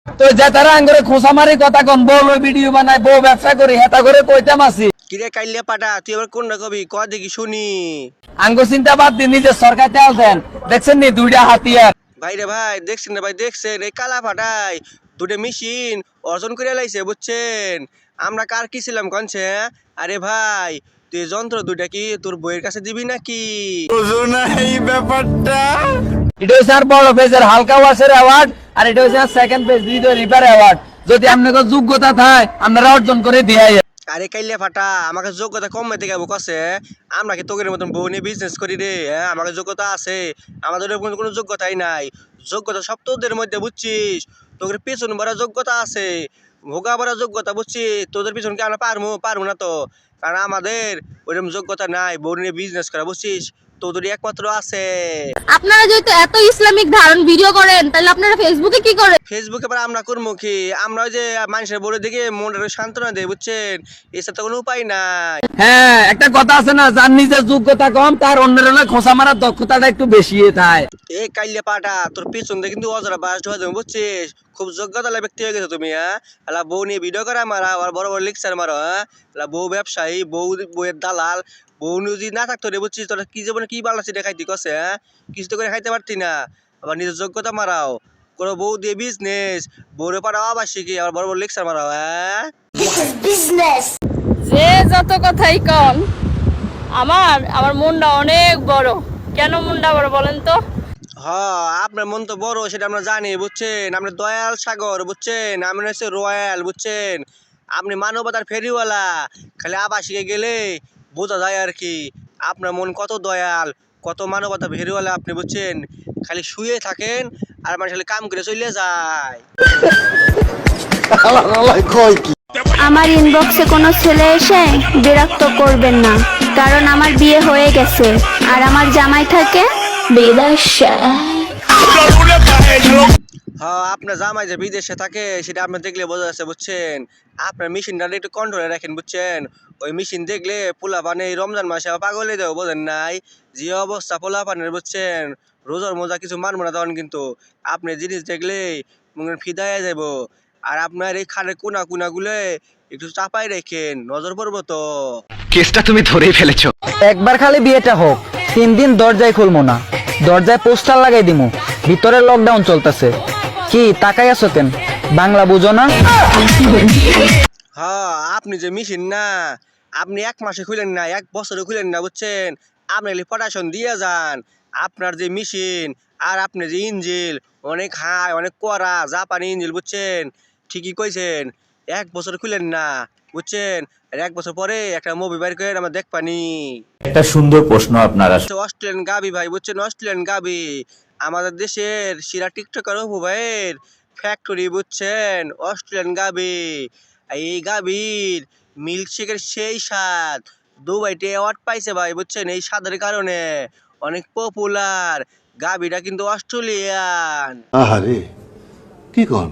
তো যে তারা আঙ্গরে খোসা মারি কথা কন বল ভিডিও বানাই বউ ব্যবসা করি হেতা করে কইতাম আছি কিরে কাইলে পাটা তুই এবার কোন কবি ক দেখি শুনি। আঙ্গ চিন্তা বাদ দিন নিজের সরকার তেল দেন দেখছেন নি দুইটা হাতিয়ার ভাই রে ভাই দেখছেন না ভাই দেখছেন এই কালা ফাটাই দুটো মেশিন অর্জন করে লাইছে বুঝছেন। আমরা কার কি ছিলাম কনছে আরে ভাই তুই যন্ত্র দুটা কি তোর বইয়ের কাছে দিবি নাকি? বুঝো না এই ব্যাপারটা। এটা হচ্ছে আর বড় পেজের হালকা ওয়াশের অ্যাওয়ার্ড আর এটা হচ্ছে second page video repair award যদি আপনাদের যোগ্যতা থাকে আপনারা অর্জন করে দিয়ে আরে কাইলে ফাটা আমাকে যোগ্যতা কম মেতে গেবো কছে আমরা কি তোকের মতন বউ নিয়ে বিজনেস করি রে? হ্যাঁ আমাকে যোগ্যতা আছে, আমাদের কোনো যোগ্যতাই নাই। যোগ্যতা সব তোদের মধ্যে বুঝছিস, তোদের পেছন ভরা যোগ্যতা আছে, ভোগা ভরা যোগ্যতা বুঝছিস। তোদের পিছন কি আমরা পারবো না তো, কারণ আমাদের ওইরকম যোগ্যতা নাই বউ নিয়ে বিজনেস করা বুঝছিস। তোদের একমাত্র আছে। আপনারা যেহেতু এত ইসলামিক ধারণ ভিডিও করেন তাহলে আপনারা ফেসবুকে কি করেন? ফেসবুকে পরে আমরা করবো কি, আমরা ওই যে মানুষের বলে দিকে মনটা সান্ত্বনা দেয় বুঝছেন, এসব তো কোনো উপায় নাই। হ্যাঁ একটা কথা আছে না, যার নিজের যোগ্যতা কম তার অন্যের হলে খোসা মারার দক্ষতাটা একটু বেশি থাকে। এই কাইলে পাটা তোর পিছন দিয়ে কিন্তু অজরা বাস হয়ে যাবে বুঝছিস। খুব যোগ্যতা ব্যক্তি হয়ে গেছো তুমি। হ্যাঁ এলা বউ নিয়ে ভিডিও করা মারা আর বড় বড় লেকচার মারো। হ্যাঁ এলা বউ ব্যবসায়ী, বউয়ের দালাল। বউ নিয়ে যদি না থাকতো রে বুঝছিস, তোরা কি জীবনে কি বাংলাদেশে খাইতি কছে? হ্যাঁ কিছু তো করে খাইতে পারতি না, আবার নিজের যোগ্যতা মারাও। কোনো বউ দিয়ে বিজনেস, বউরে পাঠাও আবাসিক, আবার বড় বড় লেকচার মারাও। হ্যাঁ যে যত কথাই কন, আমার আমার মনটা অনেক বড়। কেন মনটা বড় বলেন তো? হ্যাঁ আপনার মন তো বড় সেটা আমরা জানি বুঝছেন। আপনি দয়াল সাগর বুঝছেন, আপনি হচ্ছে রয়্যাল বুঝছেন। আপনি মানবতার ফেরিওয়ালা, খালি আবাসিকে গেলে বোঝা যায় আর কি আপনার মন কত দয়াল, কত মানবতার ফেরিওয়ালা আপনি বুঝছেন। খালি শুয়ে থাকেন আর মানুষ খালি কাম করে চলে যায়। আমার ইনবক্সে কোনো ছেলে এসে বিরক্ত করবেন না, কারণ আমার বিয়ে হয়ে গেছে আর আমার জামাই থাকে বিদেশে। হ্যাঁ আপনার জামাই যে বিদেশে থাকে সেটা আপনি দেখলে বোঝা যাচ্ছে বুঝছেন। আপনার মেশিনটা একটু কন্ট্রোলে রাখেন বুঝছেন। ওই মেশিন দেখলে পোলা পানে এই রমজান মাসে পাগলে দেবো বোঝেন নাই, যে অবস্থা পোলা পানের বুঝছেন। রোজার মোজা কিছু মানবো না তখন কিন্তু আপনি জিনিস দেখলে ফিদায় যাব। আর আপনার এই খানের কোনা গুলে একটু চাপাই রেখেন, নজর পড়বো তো। কেসটা তুমি ধরেই ফেলেছো। একবার খালি বিয়েটা হোক, 3 দিন দরজায় খুলবো না, দরজায় পোস্টার লাগাই দিমু ভিতরে লকডাউন চলতেছে। কি তাকাই আছো কেন, বাংলা বুঝো না? হ্যাঁ আপনি যে মেশিন না, আপনি 1 মাসে খুলেন না, 1 বছরে খুলেন না বুঝছেন। আপনি পটাশন দিয়ে যান। আপনার যে মেশিন আর আপনি যে ইঞ্জিল অনেক হাই অনেক কড়া জাপানি ইঞ্জিল বুঝছেন। ঠিকই কইছেন, 1 বছর খুলেন না বুঝছেন। আর 1 বছর পরে একটা মুভি বাইর করে আমরা দেখবানি। একটা সুন্দর প্রশ্ন আপনারা। অস্ট্রেলিয়ান গাবি ভাই বুঝছেন, অস্ট্রেলিয়ান গাবি আমাদের দেশের সেরা টিকটকার অপু ভাইয়ের ফ্যাক্টরি বুঝছেন, অস্ট্রেলিয়ান গাবি। এই গাবির মিল্কশেকের সেই স্বাদ, দুবাইতে অ্যাওয়ার্ড পাইছে ভাই বুঝছেন। এই স্বাদের কারণে অনেক পপুলার। গাবিটা কিন্তু অস্ট্রেলিয়ান। আহারে কি কন।